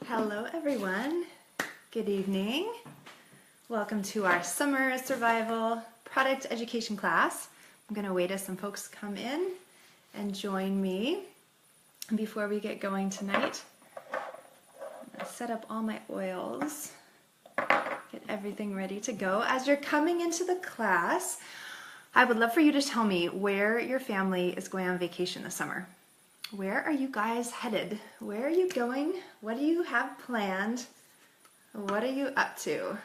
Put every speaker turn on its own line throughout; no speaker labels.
Hello everyone, good evening. Welcome to our summer survival product education class. I'm going to wait as some folks come in and join me. Before we get going tonight, I'm going to set up all my oils, get everything ready to go. As you're coming into the class, I would love for you to tell me where your family is going on vacation this summer. Where are you guys headed? Where are you going? What do you have planned? What are you up to?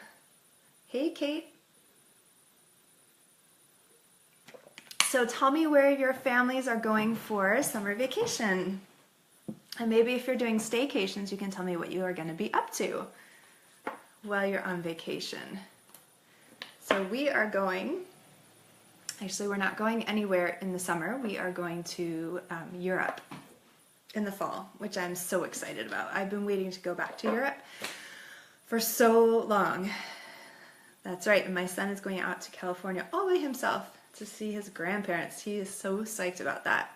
Hey, Kate. So tell me where your families are going for summer vacation. And maybe if you're doing staycations, you can tell me what you are going to be up to while you're on vacation. So we are going, actually we're not going anywhere in the summer. We are going to Europe in the fall, which I'm so excited about. I've been waiting to go back to Europe for so long. That's right, and my son is going out to California all by himself to see his grandparents. He is so psyched about that.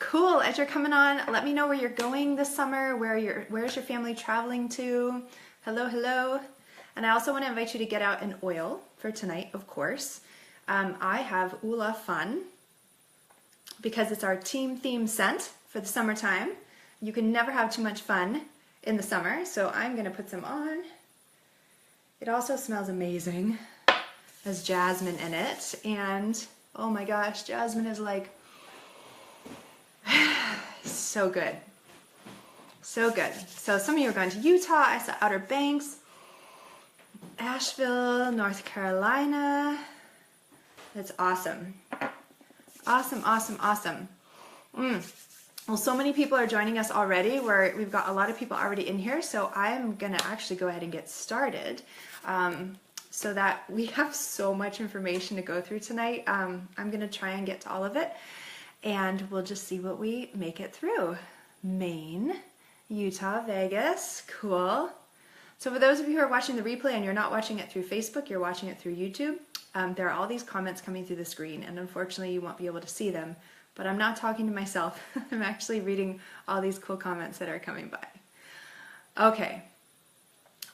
Cool, as you're coming on, let me know where you're going this summer, where's your family traveling to. Hello, hello. And I also want to invite you to get out an oil for tonight, of course. I have Ula Fun because it's our team theme scent for the summertime. You can never have too much fun in the summer, so I'm going to put some on. It also smells amazing. Has jasmine in it, and oh my gosh, jasmine is like so good. So good. So some of you are going to Utah. I saw Outer Banks, Asheville, North Carolina. That's awesome. Awesome, awesome, awesome. Well, so many people are joining us already. We've got a lot of people already in here, so I'm going to actually go ahead and get started so that we have so much information to go through tonight. I'm going to try and get to all of it, and we'll just see what we make it through. Maine, Utah, Vegas, cool. So for those of you who are watching the replay and you're not watching it through Facebook, you're watching it through YouTube, there are all these comments coming through the screen, and unfortunately you won't be able to see them, but I'm not talking to myself. I'm actually reading all these cool comments that are coming by. Okay,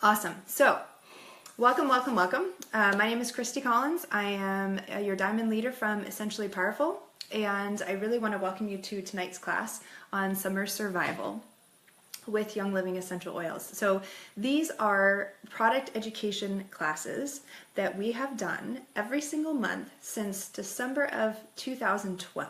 awesome. So welcome, welcome, welcome. My name is Christi Collins. I am your diamond leader from Essentially Powerful, and I really want to welcome you to tonight's class on summer survival with Young Living Essential Oils. So these are product education classes that we have done every single month since December of 2012.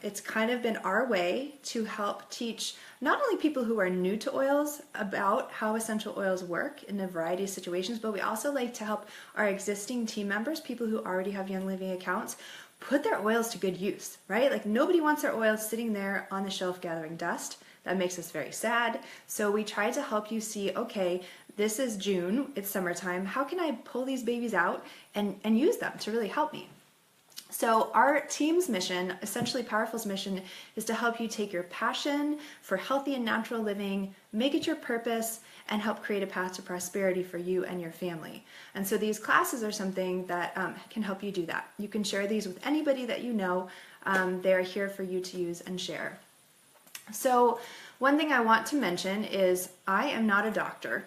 It's kind of been our way to help teach not only people who are new to oils about how essential oils work in a variety of situations, but we also like to help our existing team members, people who already have Young Living accounts, put their oils to good use, right? Like nobody wants their oils sitting there on the shelf gathering dust. That makes us very sad. So we try to help you see, okay, this is June, it's summertime. How can I pull these babies out and use them to really help me? So our team's mission, Essentially Powerful's mission, is to help you take your passion for healthy and natural living, make it your purpose, and help create a path to prosperity for you and your family. And so these classes are something that can help you do that. You can share these with anybody that you know. They're here for you to use and share. So one thing I want to mention is I am not a doctor,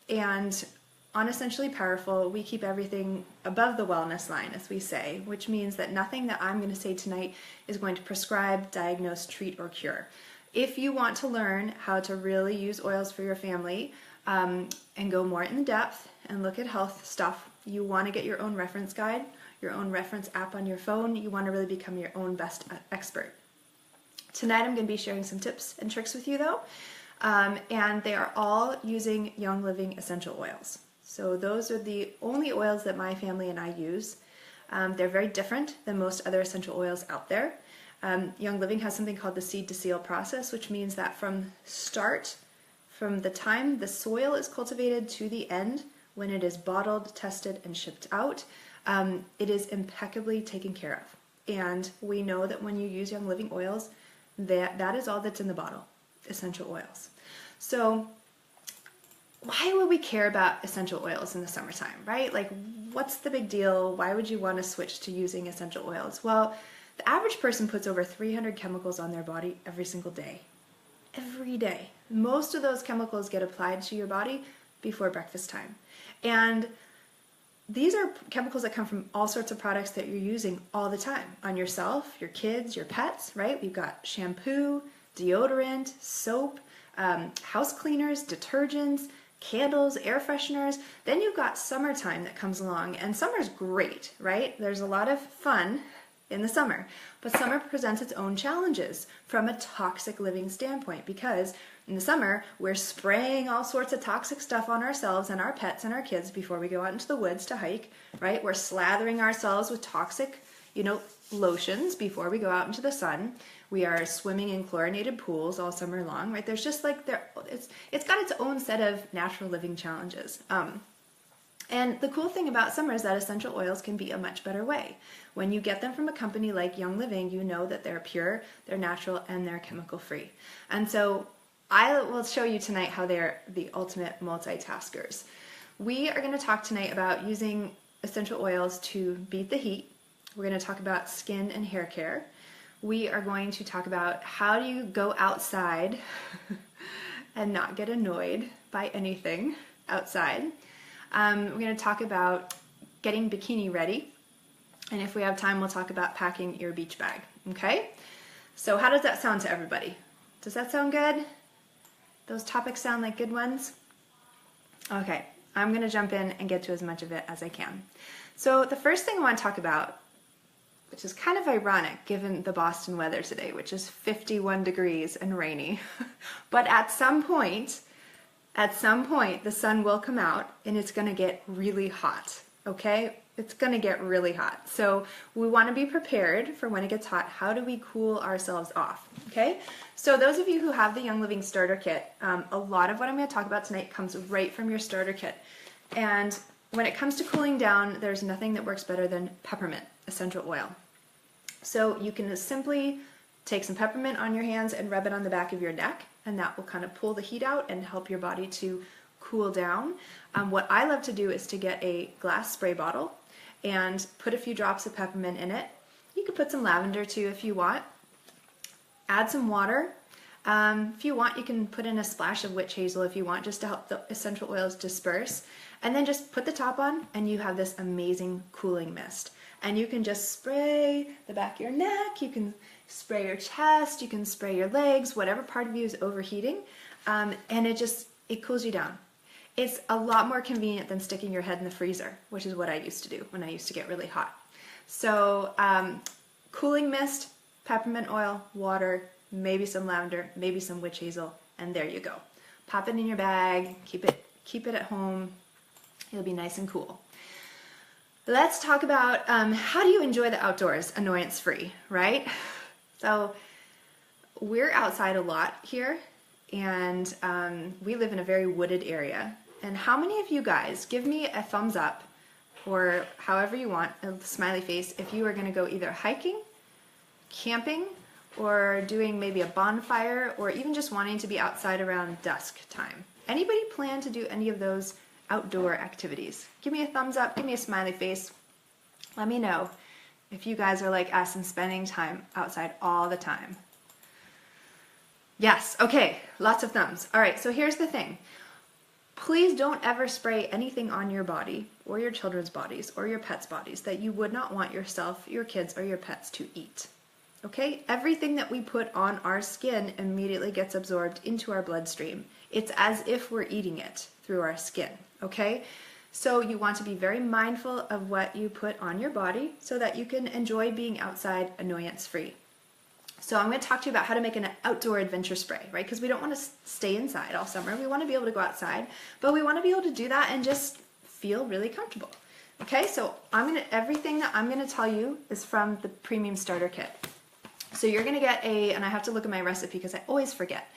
and on Essentially Powerful, we keep everything above the wellness line, as we say, which means that nothing that I'm going to say tonight is going to prescribe, diagnose, treat, or cure. If you want to learn how to really use oils for your family and go more in depth and look at health stuff, you want to get your own reference guide, your own reference app on your phone. You want to really become your own best expert. Tonight I'm going to be sharing some tips and tricks with you though, and they are all using Young Living essential oils. So those are the only oils that my family and I use. They're very different than most other essential oils out there. Young Living has something called the seed to seal process, which means that from the time the soil is cultivated to the end, when it is bottled, tested, and shipped out, it is impeccably taken care of. And we know that when you use Young Living oils, that is all that's in the bottle, essential oils. So why would we care about essential oils in the summertime, right? Like, what's the big deal? Why would you want to switch to using essential oils? Well, the average person puts over 300 chemicals on their body every single day. every day. Most of those chemicals get applied to your body before breakfast time. And these are chemicals that come from all sorts of products that you're using all the time on yourself, your kids, your pets, right? We've got shampoo, deodorant, soap, house cleaners, detergents, candles, air fresheners. Then you've got summertime that comes along, and summer's great, right? There's a lot of fun in the summer, but summer presents its own challenges from a toxic living standpoint, because in the summer we're spraying all sorts of toxic stuff on ourselves and our pets and our kids before we go out into the woods to hike, right? We're slathering ourselves with toxic, lotions before we go out into the sun. We are swimming in chlorinated pools all summer long, right? There's just like it's got its own set of natural living challenges. And the cool thing about summer is that essential oils can be a much better way. When you get them from a company like Young Living, you know that they're pure, they're natural, and they're chemical free. And so I will show you tonight how they're the ultimate multitaskers. We are going to talk tonight about using essential oils to beat the heat. We're going to talk about skin and hair care. We are going to talk about how do you go outside and not get annoyed by anything outside. We're going to talk about getting bikini ready. And if we have time, we'll talk about packing your beach bag. Okay? So how does that sound to everybody? Does that sound good? Those topics sound like good ones? Okay, I'm going to jump in and get to as much of it as I can. So the first thing I want to talk about, which is kind of ironic given the Boston weather today, which is 51 degrees and rainy. But at some point, the sun will come out and it's going to get really hot, okay? It's going to get really hot. So we want to be prepared for when it gets hot. How do we cool ourselves off, okay? So those of you who have the Young Living starter kit, a lot of what I'm going to talk about tonight comes right from your starter kit. And when it comes to cooling down, there's nothing that works better than peppermint essential oil. So you can simply take some peppermint on your hands and rub it on the back of your neck, and that will kind of pull the heat out and help your body to cool down. What I love to do is to get a glass spray bottle and put a few drops of peppermint in it. You could put some lavender too if you want. Add some water. If you want, you can put in a splash of witch hazel if you want, just to help the essential oils disperse. And then just put the top on and you have this amazing cooling mist. And you can just spray the back of your neck, you can spray your chest, you can spray your legs, whatever part of you is overheating, and it cools you down. It's a lot more convenient than sticking your head in the freezer, which is what I used to do when I used to get really hot. So cooling mist, peppermint oil, water, maybe some lavender, maybe some witch hazel, and there you go. Pop it in your bag, keep it at home. It'll be nice and cool. Let's talk about how do you enjoy the outdoors annoyance-free, right? So we're outside a lot here, and we live in a very wooded area. And how many of you guys, give me a thumbs up, or however you want, a smiley face, if you are going to go either hiking, camping, or doing maybe a bonfire, or even just wanting to be outside around dusk time. Anybody plan to do any of those outdoor activities? Give me a thumbs up, give me a smiley face. Let me know if you guys are like us and spending time outside all the time. Yes, okay, lots of thumbs. All right, so here's the thing. Please don't ever spray anything on your body or your children's bodies or your pets' bodies that you would not want yourself, your kids, or your pets to eat. Okay? Everything that we put on our skin immediately gets absorbed into our bloodstream. It's as if we're eating it through our skin. Okay? So you want to be very mindful of what you put on your body so that you can enjoy being outside annoyance-free. So I'm going to talk to you about how to make an outdoor adventure spray, right? Because we don't want to stay inside all summer. We want to be able to go outside, but we want to be able to do that and just feel really comfortable. Okay, so everything that I'm going to tell you is from the premium starter kit. So you're going to get and I have to look at my recipe because I always forget.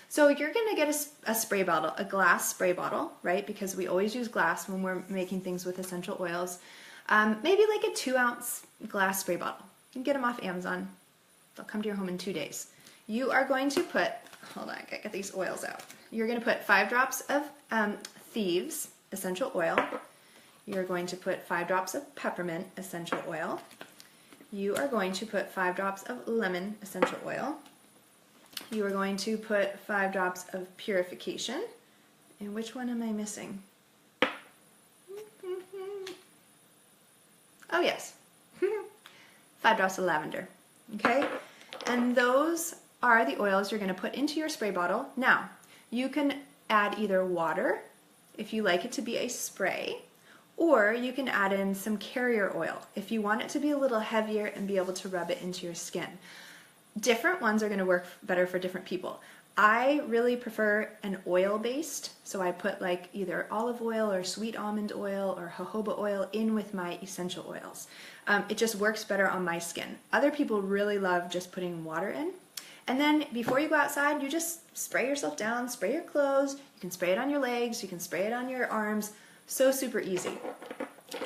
So you're going to get a spray bottle, a glass spray bottle, right? Because we always use glass when we're making things with essential oils. Maybe like a 2-ounce glass spray bottle. You can get them off Amazon. They'll come to your home in 2 days. You are going to put, hold on, I gotta get these oils out. You're going to put 5 drops of Thieves essential oil. You're going to put 5 drops of peppermint essential oil. You are going to put 5 drops of lemon essential oil. you are going to put 5 drops of purification. And which one am I missing? Oh yes, 5 drops of lavender, okay? And those are the oils you're gonna put into your spray bottle. Now, you can add either water, if you like it to be a spray, or you can add in some carrier oil if you want it to be a little heavier and be able to rub it into your skin. Different ones are gonna work better for different people. I really prefer an oil-based, so I put like either olive oil or sweet almond oil or jojoba oil in with my essential oils. It just works better on my skin. Other people really love just putting water in. And then before you go outside, you just spray yourself down, spray your clothes, you can spray it on your legs, you can spray it on your arms, so super easy.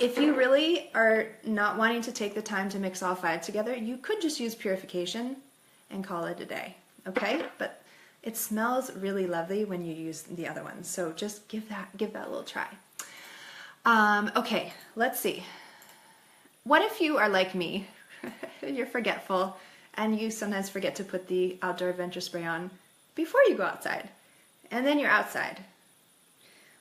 If you really are not wanting to take the time to mix all 5 together, you could just use purification and call it a day, okay? But it smells really lovely when you use the other ones, so just give that a little try. Okay, let's see. What if you are like me? You're forgetful, and you sometimes forget to put the outdoor adventure spray on before you go outside, and then you're outside.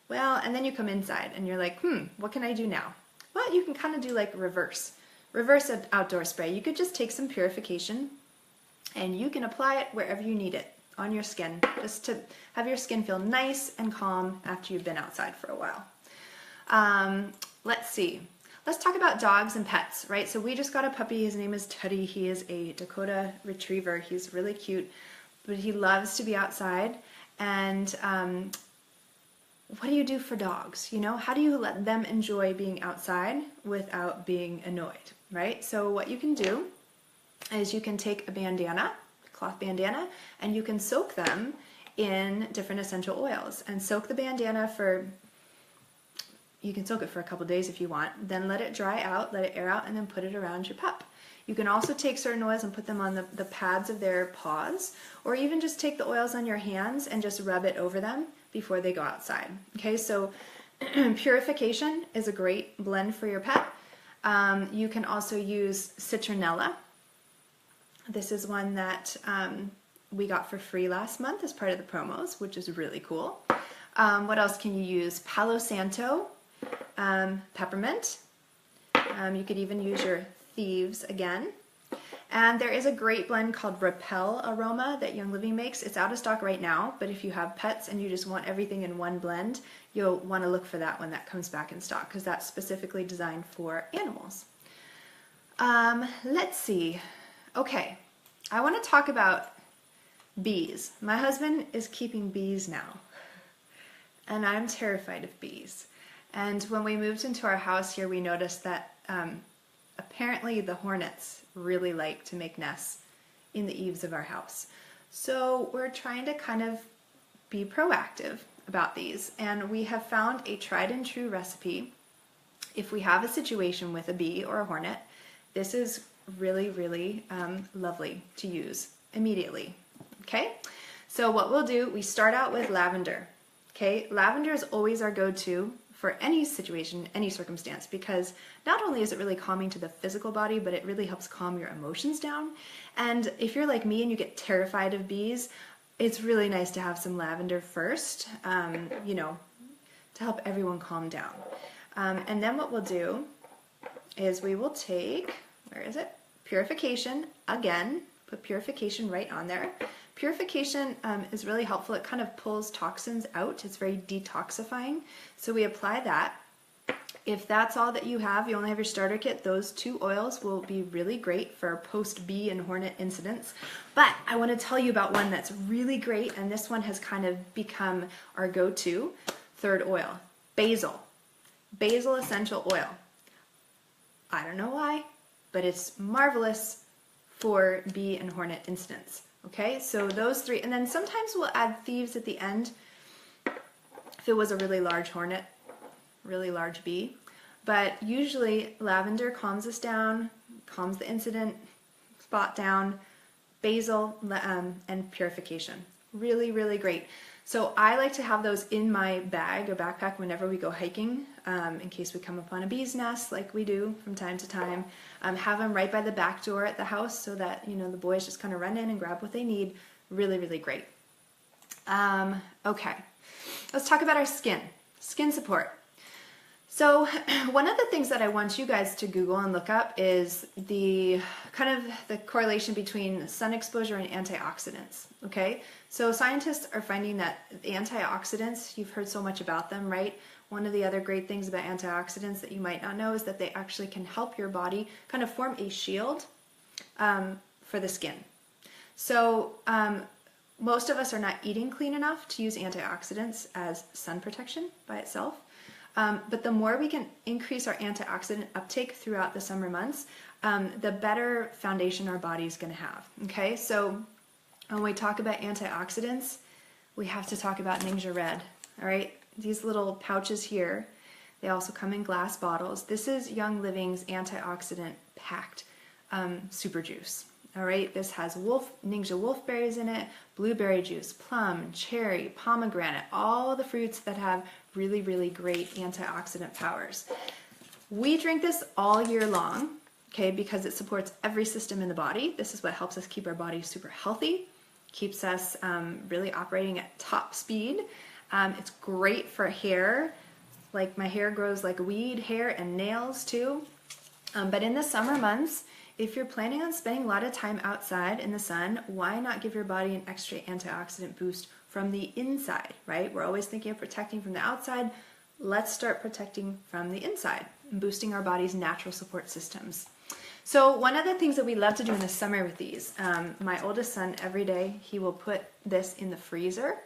Well, and then you come inside, and you're like, what can I do now? Well, you can kind of do like reverse an outdoor spray. You could just take some purification, and you can apply it wherever you need it. On your skin, just to have your skin feel nice and calm after you've been outside for a while. Let's see. Let's talk about dogs and pets, right? So we just got a puppy. His name is Teddy. He is a Dakota Retriever. He's really cute, but he loves to be outside. And what do you do for dogs? You know, how do you let them enjoy being outside without being annoyed, right? So what you can do is you can take a bandana, cloth bandana, and you can soak them in different essential oils and soak the bandana for, you can soak it for a couple days if you want, then let it dry out, let it air out, and then put it around your pup. You can also take certain oils and put them on the pads of their paws, or even just take the oils on your hands and just rub it over them before they go outside. Okay, so purification is a great blend for your pet. You can also use citronella. This is one that we got for free last month as part of the promos, which is really cool. What else can you use? Palo Santo, peppermint. You could even use your thieves again. And there is a great blend called Repel Aroma that Young Living makes. It's out of stock right now, but if you have pets and you just want everything in one blend, you'll want to look for that when that comes back in stock, because that's specifically designed for animals. Let's see. Okay, I want to talk about bees. My husband is keeping bees now, and I'm terrified of bees. And when we moved into our house here, we noticed that apparently the hornets really like to make nests in the eaves of our house. So we're trying to kind of be proactive about these, and we have found a tried and true recipe. If we have a situation with a bee or a hornet, this is really, really lovely to use immediately. Okay, so what we'll do, we start out with lavender. Okay, lavender is always our go-to for any situation, any circumstance, because not only is it really calming to the physical body, but it really helps calm your emotions down. And if you're like me and you get terrified of bees, it's really nice to have some lavender first, you know, to help everyone calm down. And then what we'll do is we will take, where is it? Purification, again, put purification right on there. Purification is really helpful. It kind of pulls toxins out. It's very detoxifying. So we apply that. If that's all that you have, you only have your starter kit, those 2 oils will be really great for post-bee and hornet incidents. But I want to tell you about one that's really great, and this one has kind of become our go-to, 3rd oil, basil. Basil essential oil. I don't know why, but it's marvelous for bee and hornet incidents. Okay, so those 3, and then sometimes we'll add thieves at the end if it was a really large hornet, really large bee. But usually lavender calms us down, calms the incident spot down, basil and purification. Really, really great. So I like to have those in my bag or backpack whenever we go hiking, in case we come upon a bee's nest like we do from time to time. Have them right by the back door at the house so that, you know, the boys just kind of run in and grab what they need. Really, really great. Okay, let's talk about our skin support. So one of the things that I want you guys to Google and look up is the correlation between sun exposure and antioxidants. Okay, so scientists are finding that antioxidants, you've heard so much about them, right? One of the other great things about antioxidants that you might not know is that they actually can help your body kind of form a shield for the skin. So most of us are not eating clean enough to use antioxidants as sun protection by itself. But the more we can increase our antioxidant uptake throughout the summer months, the better foundation our body is going to have. Okay, so when we talk about antioxidants, we have to talk about Ningxia Red. All right, these little pouches here, they also come in glass bottles. This is Young Living's antioxidant packed super juice. All right, this has Ningxia wolfberries in it, blueberry juice, plum, cherry, pomegranate, all the fruits that have really, really great antioxidant powers. We drink this all year long, okay, because it supports every system in the body. This is what helps us keep our body super healthy, keeps us really operating at top speed. It's great for hair, like my hair grows like a weed, hair and nails too. But in the summer months, if you're planning on spending a lot of time outside in the sun, why not give your body an extra antioxidant boost from the inside, right? We're always thinking of protecting from the outside. Let's start protecting from the inside and boosting our body's natural support systems. So one of the things that we love to do in the summer with these, my oldest son, every day, he will put this in the freezer.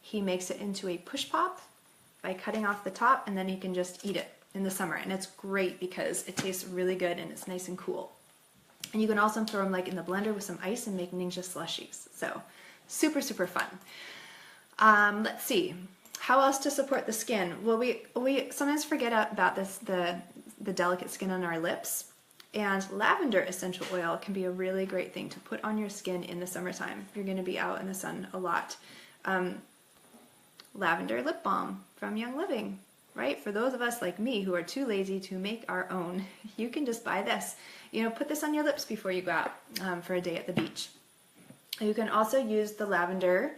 He makes it into a push pop by cutting off the top, and then he can just eat it in the summer. And it's great because it tastes really good and it's nice and cool. And you can also throw them like in the blender with some ice and make Ningxia slushies. So super, super fun. Let's see. How else to support the skin? Well, we sometimes forget about this, the delicate skin on our lips. And lavender essential oil can be a really great thing to put on your skin in the summertime. You're going to be out in the sun a lot. Lavender lip balm from Young Living, right? For those of us like me who are too lazy to make our own, you can just buy this. You know, put this on your lips before you go out for a day at the beach. You can also use the lavender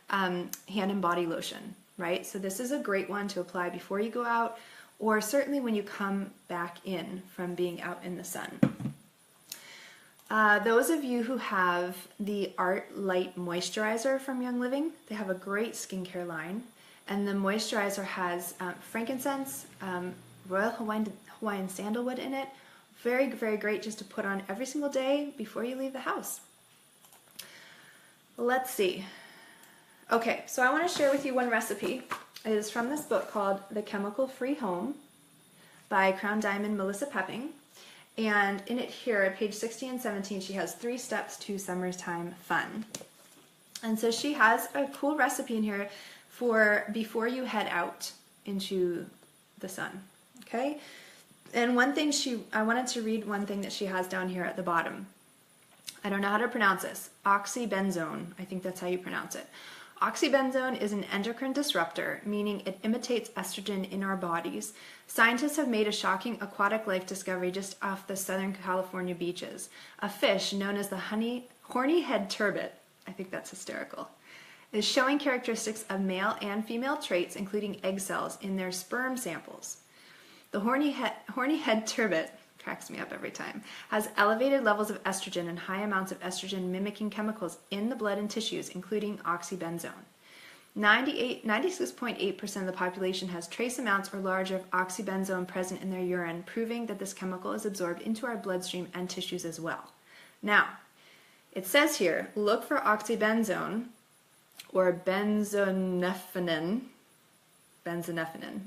hand and body lotion, right? So this is a great one to apply before you go out, or certainly when you come back in from being out in the sun. Those of you who have the Art Light Moisturizer from Young Living, they have a great skincare line. And the moisturizer has frankincense, Royal Hawaiian sandalwood in it. Very, very great just to put on every single day before you leave the house. Let's see. Okay, so I want to share with you one recipe. It is from this book called The Chemical-Free Home by Crown Diamond Melissa Pepping. And in it here, at page 16 and 17, she has 3 steps to summertime fun. And so she has a cool recipe in here for before you head out into the sun, okay? And one thing I wanted to read one thing that she has down here at the bottom. I don't know how to pronounce this. Oxybenzone, I think that's how you pronounce it. Oxybenzone is an endocrine disruptor, meaning it imitates estrogen in our bodies. Scientists have made a shocking aquatic life discovery just off the Southern California beaches. A fish known as the horny head turbot, I think that's hysterical, is showing characteristics of male and female traits, including egg cells, in their sperm samples. The horny head turbot, cracks me up every time, has elevated levels of estrogen and high amounts of estrogen mimicking chemicals in the blood and tissues, including oxybenzone. 96.8% of the population has trace amounts or larger of oxybenzone present in their urine, proving that this chemical is absorbed into our bloodstream and tissues as well. Now, it says here, look for oxybenzone or benzonephenine,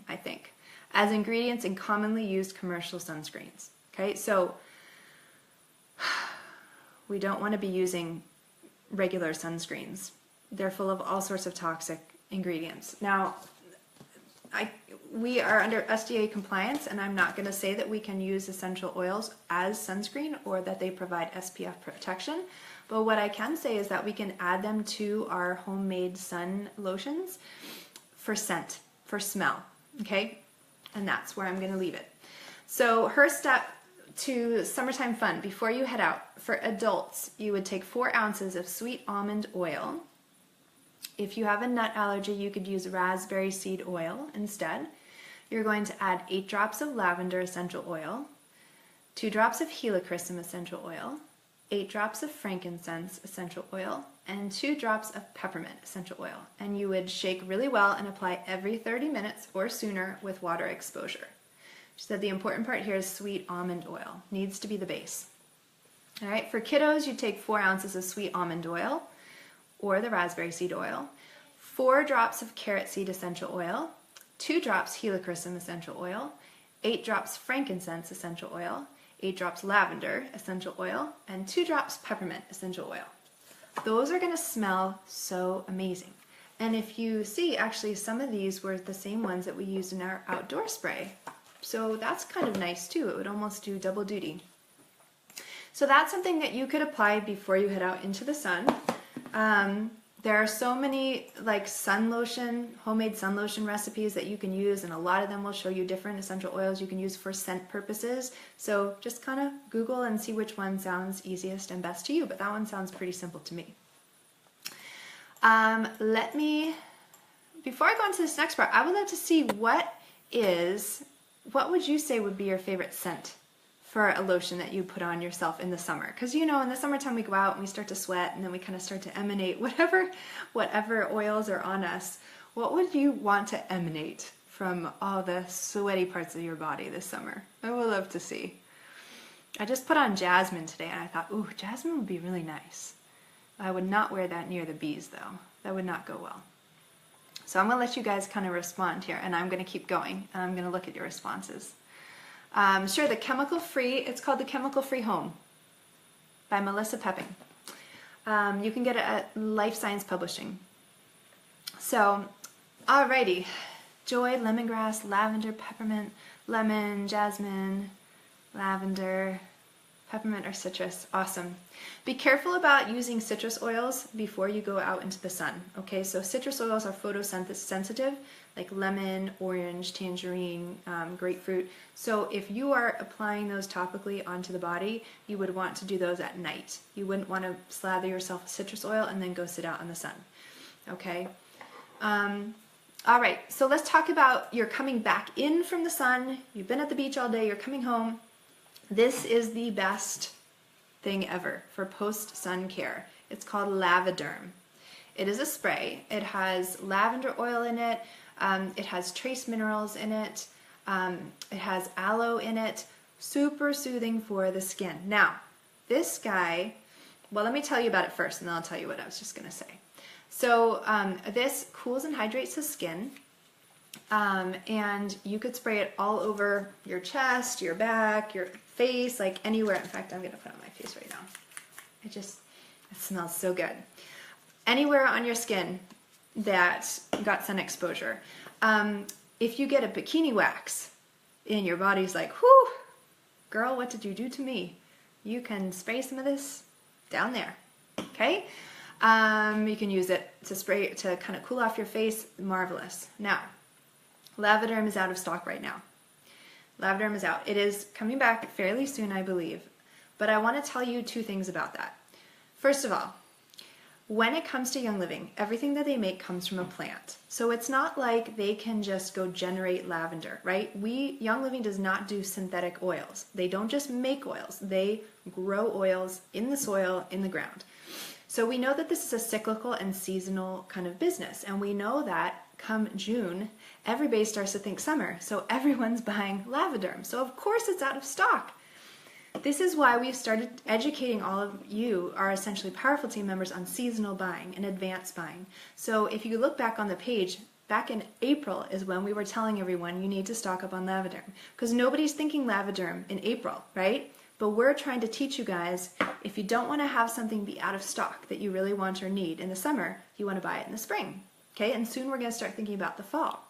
I think, as ingredients in commonly used commercial sunscreens. Okay, so we don't want to be using regular sunscreens. They're full of all sorts of toxic ingredients. Now, we are under SDA compliance, and I'm not going to say that we can use essential oils as sunscreen or that they provide SPF protection, but what I can say is that we can add them to our homemade sun lotions for scent, for smell, okay? And that's where I'm going to leave it. So her step to summertime fun, before you head out, for adults, you would take 4 ounces of sweet almond oil. If you have a nut allergy, you could use raspberry seed oil instead. You're going to add 8 drops of lavender essential oil, 2 drops of helichrysum essential oil, 8 drops of frankincense essential oil, and 2 drops of peppermint essential oil. And you would shake really well and apply every 30 minutes or sooner with water exposure. She said the important part here is sweet almond oil. Needs to be the base. All right, for kiddos, you take 4 ounces of sweet almond oil or the raspberry seed oil, 4 drops of carrot seed essential oil, 2 drops helichrysum essential oil, 8 drops frankincense essential oil, 8 drops lavender essential oil, and 2 drops peppermint essential oil. Those are going to smell so amazing. And if you see, actually some of these were the same ones that we used in our outdoor spray. So that's kind of nice too. It would almost do double duty. So that's something that you could apply before you head out into the sun. There are so many like sun lotion, homemade sun lotion recipes that you can use, and a lot of them will show you different essential oils you can use for scent purposes. So just kind of Google and see which one sounds easiest and best to you, but that one sounds pretty simple to me. Before I go into this next part, I would like to see what would you say would be your favorite scent for a lotion that you put on yourself in the summer? Because you know, in the summertime we go out and we start to sweat, and then we kind of start to emanate whatever oils are on us. What would you want to emanate from all the sweaty parts of your body this summer? I would love to see. I just put on jasmine today, and I thought, ooh, jasmine would be really nice. I would not wear that near the bees though. That would not go well. So I'm going to let you guys kind of respond here, and I'm going to keep going, and I'm going to look at your responses. Sure, the chemical-free, it's called the Chemical-Free Home by Melissa Pepping. You can get it at Life Science Publishing. So, alrighty. Joy, lemongrass, lavender, peppermint, lemon, jasmine, lavender, peppermint, or citrus. Awesome. Be careful about using citrus oils before you go out into the sun. Okay, so citrus oils are photosensitive, like lemon, orange, tangerine, grapefruit. So if you are applying those topically onto the body, you would want to do those at night. You wouldn't want to slather yourself with citrus oil and then go sit out in the sun. Okay. All right, so let's talk about you're coming back in from the sun. You've been at the beach all day. You're coming home. This is the best thing ever for post-sun care. It's called Lavaderm. It is a spray. It has lavender oil in it. It has trace minerals in it. It has aloe in it. Super soothing for the skin. Now, this guy, well, let me tell you about it first, and then I'll tell you what I was just going to say. So this cools and hydrates the skin. And you could spray it all over your chest, your back, your face, like anywhere. In fact, I'm going to put it on my face right now. It smells so good. Anywhere on your skin that got sun exposure. If you get a bikini wax and your body's like, whew, girl, what did you do to me? You can spray some of this down there, okay? You can use it to spray to kind of cool off your face. Marvelous. Now, Lavaderm is out of stock right now. Lavaderm is out. It is coming back fairly soon, I believe. But I want to tell you 2 things about that. First of all, when it comes to Young Living, everything that they make comes from a plant. So it's not like they can just go generate lavender, right? Young Living does not do synthetic oils. They don't just make oils. They grow oils in the soil, in the ground. So we know that this is a cyclical and seasonal kind of business. And we know that come June, everybody starts to think summer. So everyone's buying Lavaderm. So of course it's out of stock. This is why we've started educating all of you, our essentially powerful team members, on seasonal buying and advanced buying. So if you look back on the page, back in April is when we were telling everyone you need to stock up on Lavaderm. Because nobody's thinking Lavaderm in April, right? But we're trying to teach you guys, if you don't want to have something be out of stock that you really want or need in the summer, you want to buy it in the spring. Okay, and soon we're going to start thinking about the fall.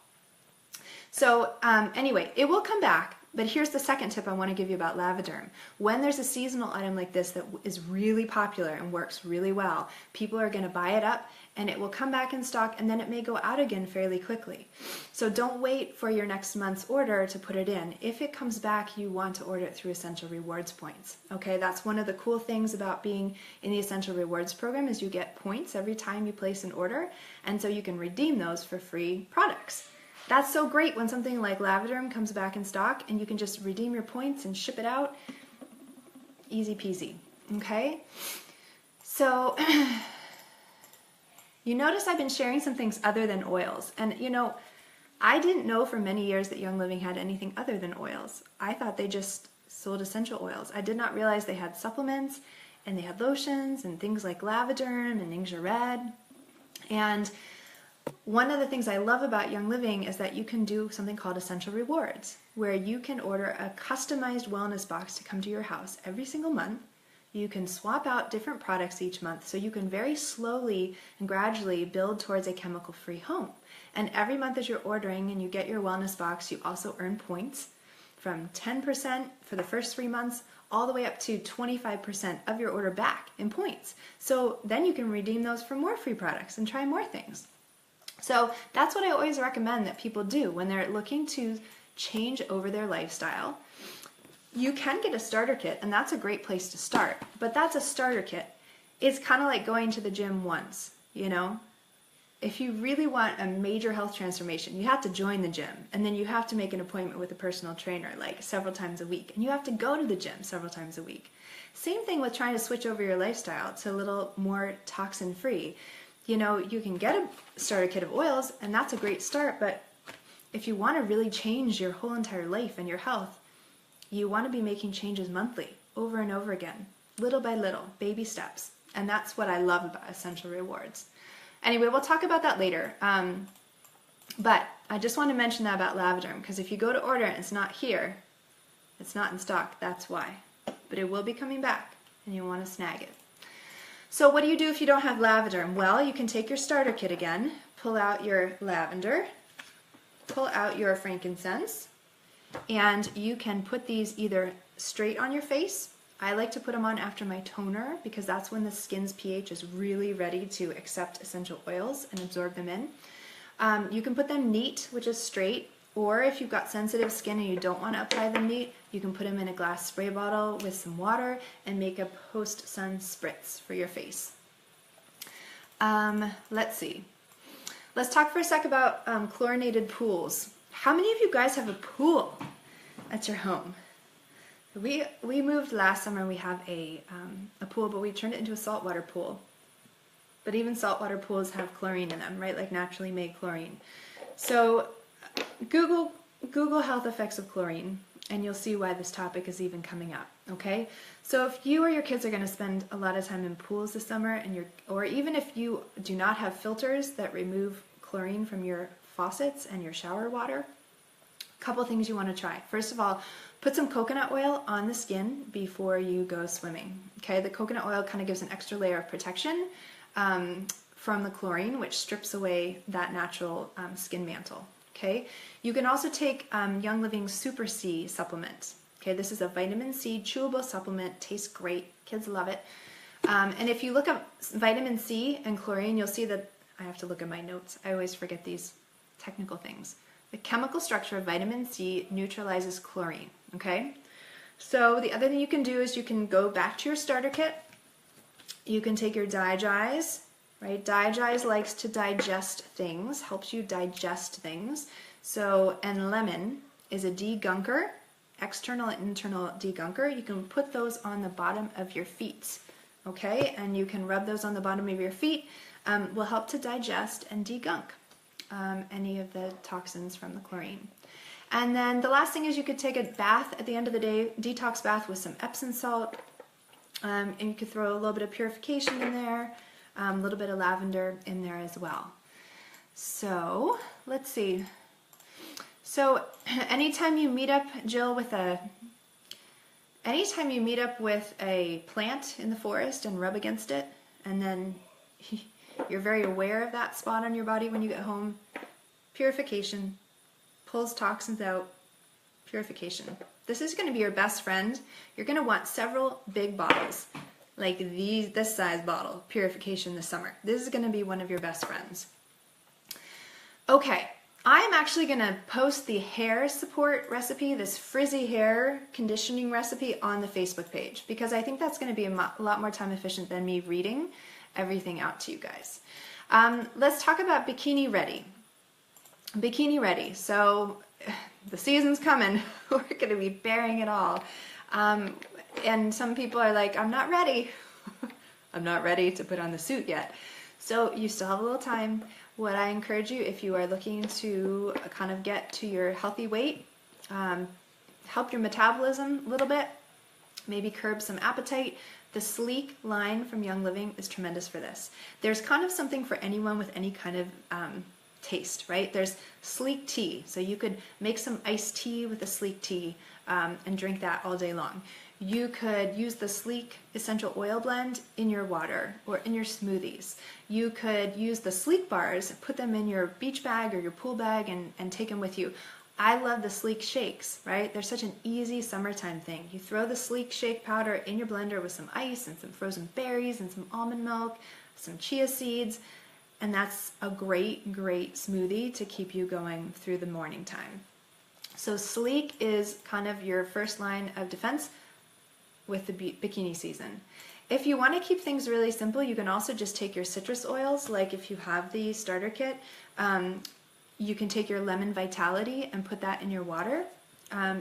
So anyway, it will come back. But here's the second tip I want to give you about Lavaderm. When there's a seasonal item like this that is really popular and works really well, people are going to buy it up and it will come back in stock, and then it may go out again fairly quickly. So don't wait for your next month's order to put it in. If it comes back, you want to order it through Essential Rewards points. Okay, that's one of the cool things about being in the Essential Rewards program is you get points every time you place an order, and so you can redeem those for free products. That's so great when something like Lavender comes back in stock and you can just redeem your points and ship it out. Easy peasy, okay? So you notice I've been sharing some things other than oils. And you know, I didn't know for many years that Young Living had anything other than oils. I thought they just sold essential oils. I did not realize they had supplements and they had lotions and things like Lavaderm and Ningxia Red. And one of the things I love about Young Living is that you can do something called Essential Rewards, where you can order a customized wellness box to come to your house every single month. You can swap out different products each month, so you can very slowly and gradually build towards a chemical-free home. And every month as you're ordering and you get your wellness box, you also earn points from 10% for the first 3 months all the way up to 25% of your order back in points. So then you can redeem those for more free products and try more things. So that's what I always recommend that people do when they're looking to change over their lifestyle. You can get a starter kit, and that's a great place to start, but that's a starter kit. It's kind of like going to the gym once, you know? If you really want a major health transformation, you have to join the gym, and then you have to make an appointment with a personal trainer like several times a week, and you have to go to the gym several times a week. Same thing with trying to switch over your lifestyle to a little more toxin-free. You know, you can get a starter kit of oils, and that's a great start, but if you want to really change your whole entire life and your health, you want to be making changes monthly, over and over again, little by little, baby steps. And that's what I love about Essential Rewards. Anyway, we'll talk about that later. But I just want to mention that about Lavaderm, because if you go to order and it's not here, it's not in stock, that's why. But it will be coming back, and you'll want to snag it. So what do you do if you don't have Lavaderm? Well, you can take your starter kit again, pull out your lavender, pull out your frankincense, and you can put these either straight on your face. I like to put them on after my toner because that's when the skin's pH is really ready to accept essential oils and absorb them in. You can put them neat, which is straight, or if you've got sensitive skin and you don't want to apply them neat, you can put them in a glass spray bottle with some water and make a post-sun spritz for your face. Let's see. Let's talk for a sec about chlorinated pools. How many of you guys have a pool at your home? We moved last summer. We have a pool, but we turned it into a saltwater pool. But even saltwater pools have chlorine in them, right? Like naturally made chlorine. So Google health effects of chlorine, and you'll see why this topic is even coming up. Okay, so if you or your kids are going to spend a lot of time in pools this summer, or even if you do not have filters that remove chlorine from your faucets and your shower water, a couple things you want to try. First of all, put some coconut oil on the skin before you go swimming. Okay, the coconut oil kind of gives an extra layer of protection from the chlorine, which strips away that natural skin mantle. Okay, you can also take Young Living Super C supplement. Okay, this is a vitamin C chewable supplement, tastes great, kids love it. And if you look up vitamin C and chlorine, you'll see that, I have to look at my notes, I always forget these technical things. The chemical structure of vitamin C neutralizes chlorine, okay? So the other thing you can do is you can go back to your starter kit. You can take your Digize, right? Digize likes to digest things, helps you digest things. So, and lemon is a degunker, external and internal degunker. You can put those on the bottom of your feet, okay? And you can rub those on the bottom of your feet. Will help to digest and degunk any of the toxins from the chlorine. And then the last thing is you could take a bath at the end of the day, detox bath with some Epsom salt, and you could throw a little bit of purification in there, a little bit of lavender in there as well. So let's see. So anytime you meet up, Jill, anytime you meet up with a plant in the forest and rub against it, and then you're very aware of that spot on your body when you get home, purification, pulls toxins out, purification. This is going to be your best friend. You're going to want several big bottles. like this size bottle, Purification this summer. This is going to be one of your best friends. Okay, I'm actually going to post the hair support recipe, this frizzy hair conditioning recipe, on the Facebook page, because I think that's going to be a lot more time efficient than me reading everything out to you guys. Let's talk about Bikini Ready. Bikini Ready. So the season's coming. We're going to be bearing it all. And some people are like, I'm not ready. I'm not ready to put on the suit yet. So you still have a little time. What I encourage you, if you are looking to kind of get to your healthy weight, help your metabolism a little bit, maybe curb some appetite, the Sleek line from Young Living is tremendous for this. There's kind of something for anyone with any kind of taste, right? There's Sleek tea, so you could make some iced tea with a Sleek tea and drink that all day long. You could use the Sleek essential oil blend in your water or in your smoothies. You could use the Sleek bars, put them in your beach bag or your pool bag and take them with you. I love the Sleek shakes, right? They're such an easy summertime thing. You throw the Sleek shake powder in your blender with some ice and some frozen berries and some almond milk, some chia seeds, and that's a great, great smoothie to keep you going through the morning time. So Sleek is kind of your first line of defense with the bikini season. If you want to keep things really simple, you can also just take your citrus oils, like if you have the starter kit, you can take your lemon vitality and put that in your water.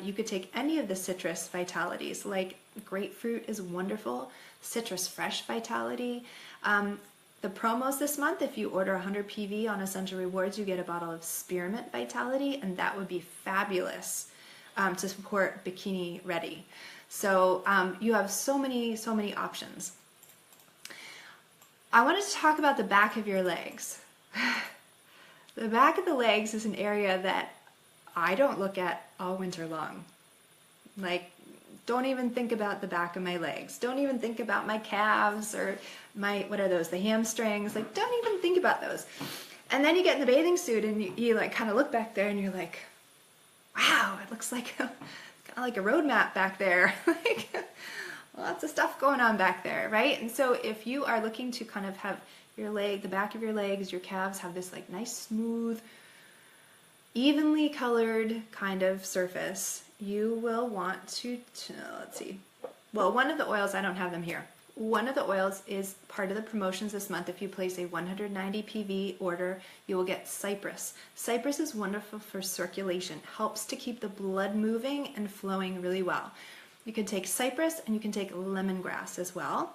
You could take any of the citrus vitalities, like grapefruit is wonderful, citrus fresh vitality. The promos this month, if you order 100 PV on Essential Rewards, you get a bottle of Spearmint Vitality, and that would be fabulous to support Bikini Ready. So you have so many options. I wanted to talk about the back of your legs. The back of the legs is an area that I don't look at all winter long. Like, don't even think about the back of my legs. Don't even think about my calves or my, what are those, the hamstrings. Like, don't even think about those. And then you get in the bathing suit and you like kind of look back there and you're like, wow, it looks like kind of like a road map back there. Like, lots of stuff going on back there, right? And so if you are looking to kind of have your leg, the back of your legs, your calves have this like nice, smooth, evenly colored kind of surface, you will want to, let's see, well, one of the oils, I don't have them here. One of the oils is part of the promotions this month. If you place a 190 PV order, you will get cypress. Cypress is wonderful for circulation, helps to keep the blood moving and flowing really well. You can take cypress and you can take lemongrass as well.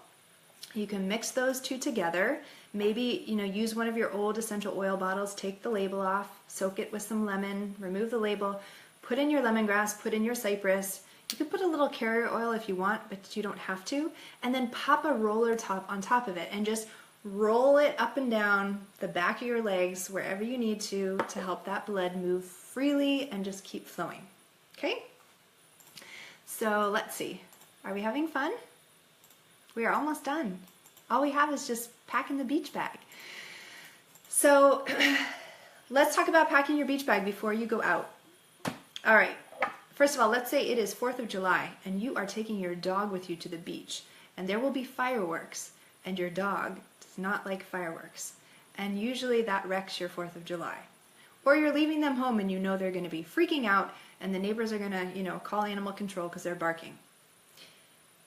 You can mix those two together. Maybe, use one of your old essential oil bottles, take the label off, soak it with some lemon, remove the label, put in your lemongrass, put in your cypress. You could put a little carrier oil if you want, but you don't have to. And then pop a roller top on top of it and just roll it up and down the back of your legs wherever you need to help that blood move freely and just keep flowing. Okay? So let's see. Are we having fun? We are almost done. All we have is just packing the beach bag. So let's talk about packing your beach bag before you go out. All right. First of all, let's say it is 4th of July and you are taking your dog with you to the beach and there will be fireworks and your dog does not like fireworks. And usually that wrecks your 4th of July. Or you're leaving them home and you know they're going to be freaking out and the neighbors are going to, call animal control because they're barking.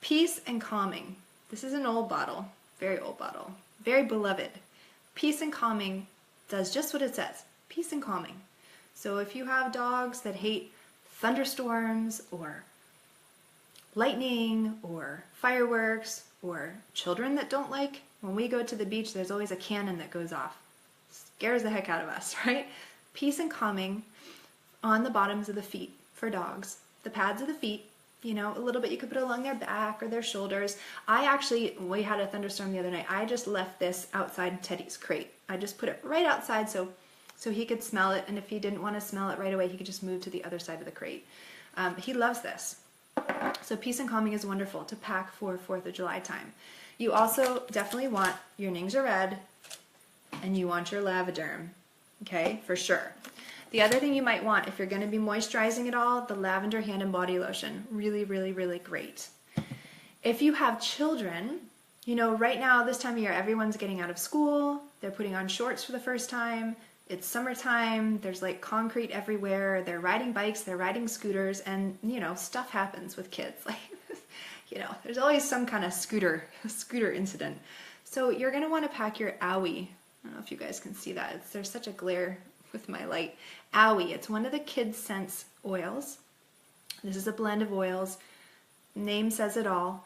Peace and calming. This is an old bottle, very old bottle, very beloved. Peace and calming does just what it says, peace and calming. So if you have dogs that hate thunderstorms or lightning or fireworks or children that don't like, when we go to the beach, there's always a cannon that goes off. Scares the heck out of us, right? Peace and calming on the bottoms of the feet for dogs, the pads of the feet. A little bit you could put along their back or their shoulders. We had a thunderstorm the other night. I just left this outside Teddy's crate. I just put it right outside so he could smell it, and if he didn't want to smell it right away, he could just move to the other side of the crate. He loves this. So peace and calming is wonderful to pack for 4th of July time. You also definitely want your Ningxia Red and you want your Lavaderm, okay, for sure. The other thing you might want, if you're going to be moisturizing at all, the lavender hand and body lotion. Really, really, really great. If you have children, You know, right now, this time of year, everyone's getting out of school. They're putting on shorts for the first time. It's summertime. There's like concrete everywhere. They're riding bikes. They're riding scooters. And, you know, stuff happens with kids. Like, you know, there's always some kind of scooter incident. So you're going to want to pack your Owie. I don't know if you guys can see that. There's such a glare with my light. Owie. It's one of the Kids Sense oils. This is a blend of oils. Name says it all.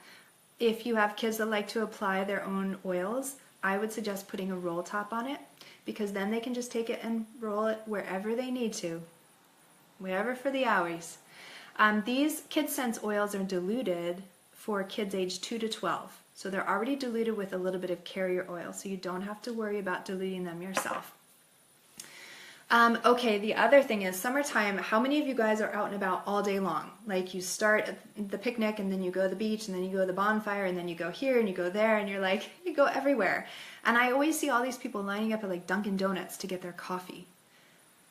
If you have kids that like to apply their own oils, I would suggest putting a roll top on it, because then they can just take it and roll it wherever they need to, wherever for the Owies. These Kids Sense oils are diluted for kids age 2 to 12. So they're already diluted with a little bit of carrier oil, so you don't have to worry about diluting them yourself. Okay, the other thing is summertime. How many of you guys are out and about all day long? Like you start at the picnic and then you go to the beach and then you go to the bonfire and then you go here and you go there and you're like, you go everywhere. And I always see all these people lining up at like Dunkin' Donuts to get their coffee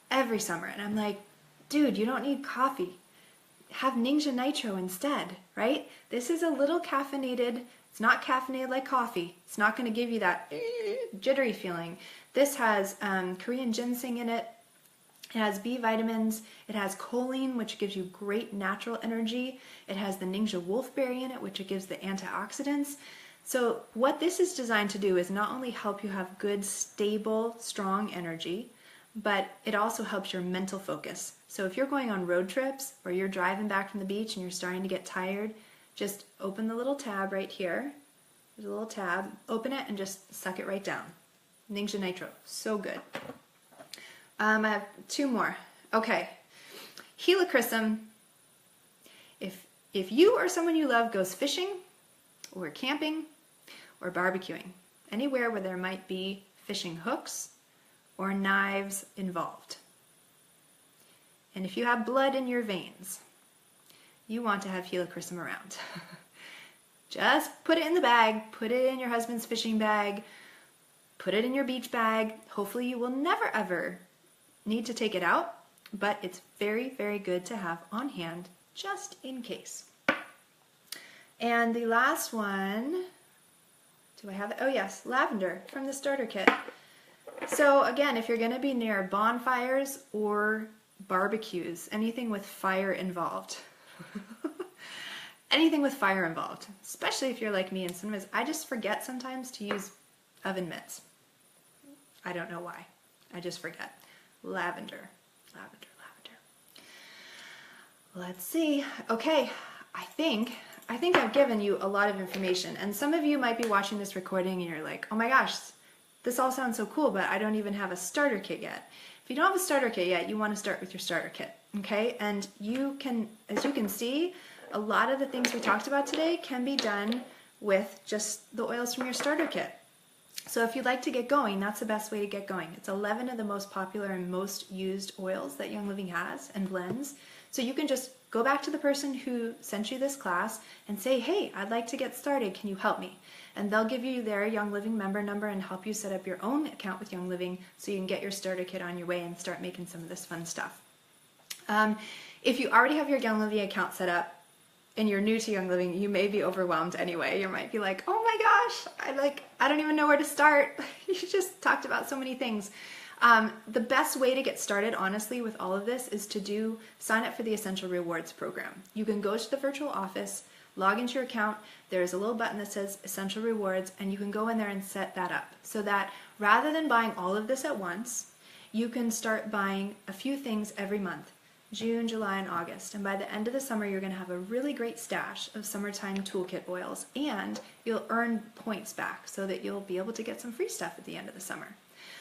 every summer. And I'm like, dude, you don't need coffee. Have Ninja Nitro instead, right? This is a little caffeinated. It's not caffeinated like coffee. It's not going to give you that jittery feeling. This has Korean ginseng in it. It has B vitamins. It has choline, which gives you great natural energy. It has the Ninja wolfberry in it, which gives the antioxidants. So what this is designed to do is not only help you have good, stable, strong energy, but it also helps your mental focus. So if you're going on road trips or you're driving back from the beach and you're starting to get tired, just open the little tab right here. There's a little tab. Open it and just suck it right down. Ninja Nitro. So good. I have 2 more. Okay. Helichrysum. If you or someone you love goes fishing or camping or barbecuing, anywhere where there might be fishing hooks or knives involved, and if you have blood in your veins, you want to have helichrysum around. Just put it in the bag, put it in your husband's fishing bag, put it in your beach bag. Hopefully you will never ever need to take it out, but it's very, very good to have on hand just in case. And the last one, do I have it? Oh yes, lavender from the starter kit. So again, if you're going to be near bonfires or barbecues, anything with fire involved, anything with fire involved, especially if you're like me, and sometimes I just forget sometimes to use oven mitts. I don't know why. I just forget. Lavender, lavender, lavender. Let's see. Okay, I think I've given you a lot of information, and some of you might be watching this recording and you're like, oh my gosh, this all sounds so cool, but I don't even have a starter kit yet. If you don't have a starter kit yet, you want to start with your starter kit, okay? And you can, as you can see, a lot of the things we talked about today can be done with just the oils from your starter kit. So if you'd like to get going, that's the best way to get going. It's 11 of the most popular and most used oils that Young Living has and blends. So you can just go back to the person who sent you this class and say, hey, I'd like to get started. Can you help me? And they'll give you their Young Living member number and help you set up your own account with Young Living so you can get your starter kit on your way and start making some of this fun stuff. If you already have your Young Living account set up and you're new to Young Living, you may be overwhelmed anyway. You might be like, oh my gosh, I don't even know where to start. You just talked about so many things. The best way to get started, honestly, with all of this is to sign up for the Essential Rewards program. You can go to the virtual office, log into your account. There's a little button that says Essential Rewards, and you can go in there and set that up so that rather than buying all of this at once, you can start buying a few things every month. June, July, and August. And by the end of the summer, you're going to have a really great stash of summertime toolkit oils, and you'll earn points back so that you'll be able to get some free stuff at the end of the summer.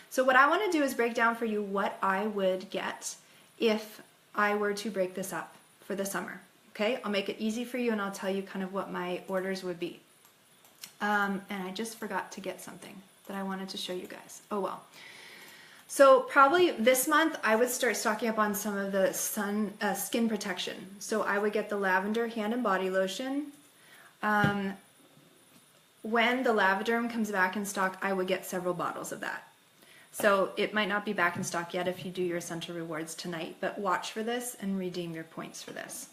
So what I want to do is break down for you what I would get if I were to break this up for the summer. Okay, I'll make it easy for you and I'll tell you kind of what my orders would be. And I just forgot to get something that I wanted to show you guys. Oh well. So probably this month I would start stocking up on some of the skin protection. So I would get the lavender hand and body lotion. When the Lavaderm comes back in stock, I would get several bottles of that. So it might not be back in stock yet if you do your Essential Rewards tonight, but watch for this and redeem your points for this.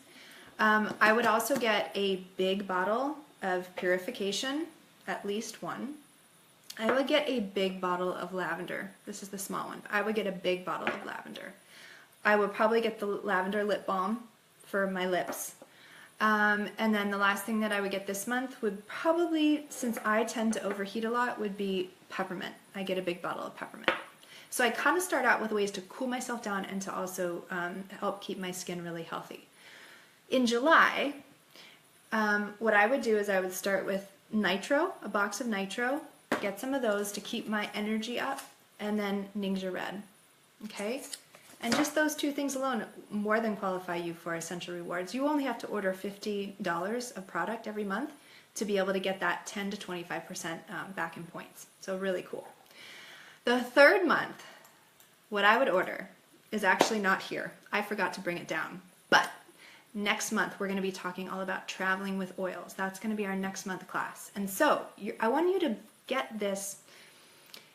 I would also get a big bottle of purification at least one, I would get a big bottle of lavender. This is the small one. I would get a big bottle of lavender. I would probably get the lavender lip balm for my lips. And then the last thing that I would get this month would probably, since I tend to overheat a lot, would be peppermint. I get a big bottle of peppermint. So I kind of start out with ways to cool myself down and to also help keep my skin really healthy. In July, what I would do is I would start with nitro, a box of nitro, get some of those to keep my energy up, and then Ningxia Red, okay? And just those two things alone more than qualify you for Essential Rewards. You only have to order $50 of product every month to be able to get that 10 to 25% back in points. So really cool. The third month, what I would order is actually not here. I forgot to bring it down. But next month, we're going to be talking all about traveling with oils. That's going to be our next month class. And so I want you to get this.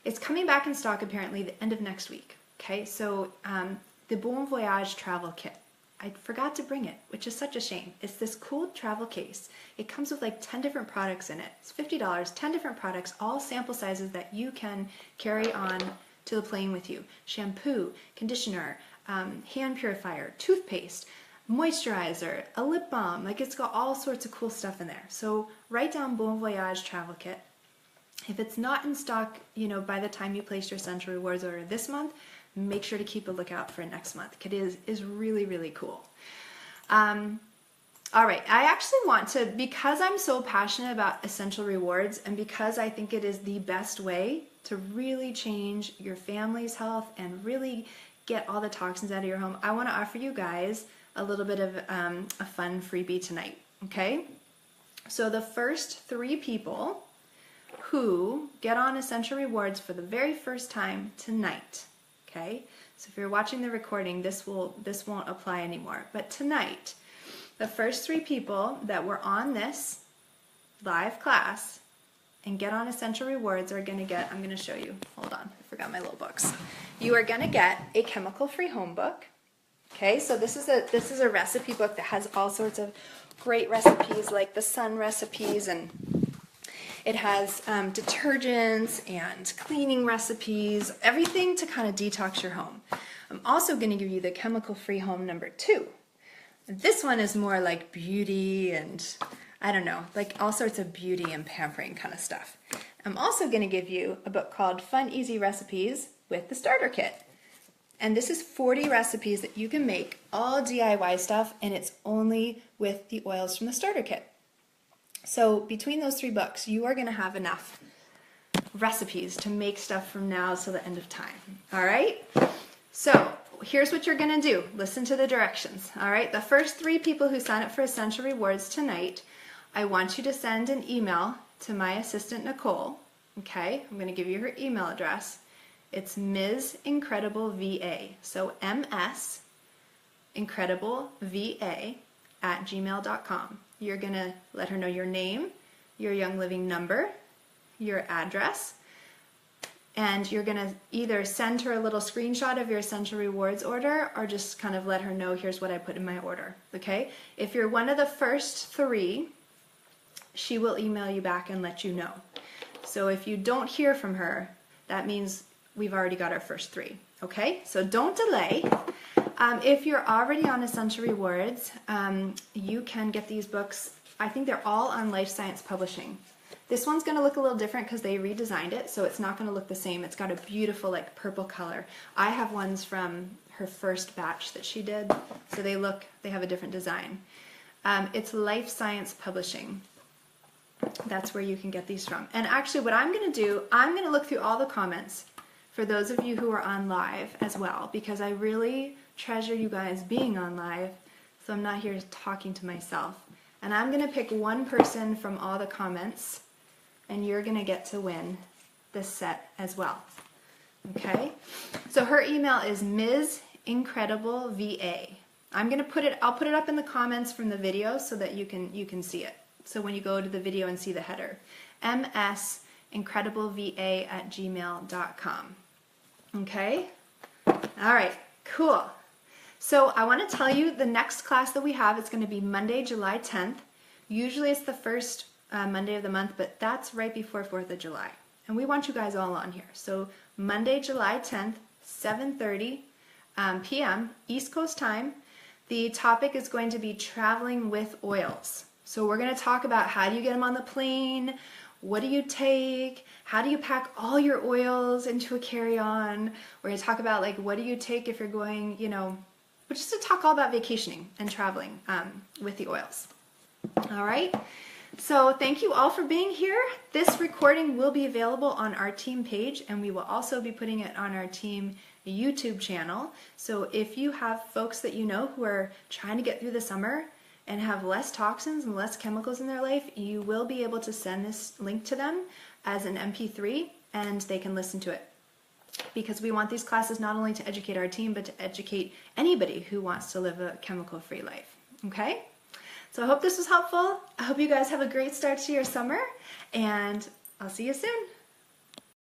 It's coming back in stock apparently the end of next week. Okay, so the Bon Voyage travel kit. I forgot to bring it, which is such a shame. It's this cool travel case. It comes with like 10 different products in it. It's $50, 10 different products, all sample sizes that you can carry on to the plane with you. Shampoo, conditioner, hand purifier, toothpaste, moisturizer, a lip balm. Like it's got all sorts of cool stuff in there. So write down Bon Voyage travel kit. If it's not in stock, you know, by the time you place your Essential Rewards order this month, make sure to keep a lookout for next month. It is really, really cool. All right, I actually want to, because I'm so passionate about Essential Rewards and because I think it is the best way to really change your family's health and really get all the toxins out of your home, I want to offer you guys a little bit of a fun freebie tonight, okay? So the first 3 people who get on Essential Rewards for the very first time tonight, okay? So if you're watching the recording, this won't apply anymore. But tonight, the first 3 people that were on this live class and get on Essential Rewards are going to get, I'm going to show you. Hold on, I forgot my little books. You are going to get a chemical-free home book. Okay, so this is a recipe book that has all sorts of great recipes like the sun recipes, and it has detergents and cleaning recipes, everything to kind of detox your home. I'm also going to give you the chemical-free home number 2. This one is more like beauty and, I don't know, like all sorts of beauty and pampering kind of stuff. I'm also going to give you a book called Fun Easy Recipes with the Starter Kit. And this is 40 recipes that you can make, all DIY stuff, and it's only with the oils from the Starter Kit. So between those 3 books, you are going to have enough recipes to make stuff from now till the end of time. All right? So here's what you're going to do. Listen to the directions. All right? The first 3 people who sign up for Essential Rewards tonight, I want you to send an email to my assistant, Nicole. Okay? I'm going to give you her email address. It's Ms. Incredible VA. So MS Incredible VA @gmail.com. You're going to let her know your name, your Young Living number, your address, and you're going to either send her a little screenshot of your Essential Rewards order or just kind of let her know, here's what I put in my order, okay? If you're one of the first 3, she will email you back and let you know. So if you don't hear from her, that means we've already got our first 3, okay? So don't delay. If you're already on Essential Rewards, you can get these books. I think they're all on Life Science Publishing. This one's going to look a little different because they redesigned it, so it's not going to look the same. It's got a beautiful like purple color. I have ones from her first batch that she did, so they have a different design. It's Life Science Publishing. That's where you can get these from. And actually what I'm going to do, I'm going to look through all the comments for those of you who are on live as well, because I really treasure you guys being on live, so I'm not here talking to myself. And I'm going to pick one person from all the comments, and you're going to get to win this set as well. Okay? So her email is Ms. Incredible VA. I'll put it up in the comments from the video so that you can see it. So when you go to the video and see the header, msincredibleva@gmail.com. Okay? All right, cool. So I want to tell you the next class that we have is going to be Monday, July 10th. Usually it's the first Monday of the month, but that's right before 4th of July. And we want you guys all on here. So Monday, July 10th, 7:30 p.m. East Coast time. The topic is going to be traveling with oils. So we're going to talk about how do you get them on the plane, what do you take, how do you pack all your oils into a carry-on. We're going to talk about like what do you take if you're going, you know, just to talk all about vacationing and traveling with the oils. All right. So thank you all for being here. This recording will be available on our team page, and we will also be putting it on our team YouTube channel. So if you have folks that you know who are trying to get through the summer and have less toxins and less chemicals in their life, you will be able to send this link to them as an MP3 and they can listen to it. Because we want these classes not only to educate our team, but to educate anybody who wants to live a chemical-free life. Okay? So I hope this was helpful. I hope you guys have a great start to your summer, and I'll see you soon.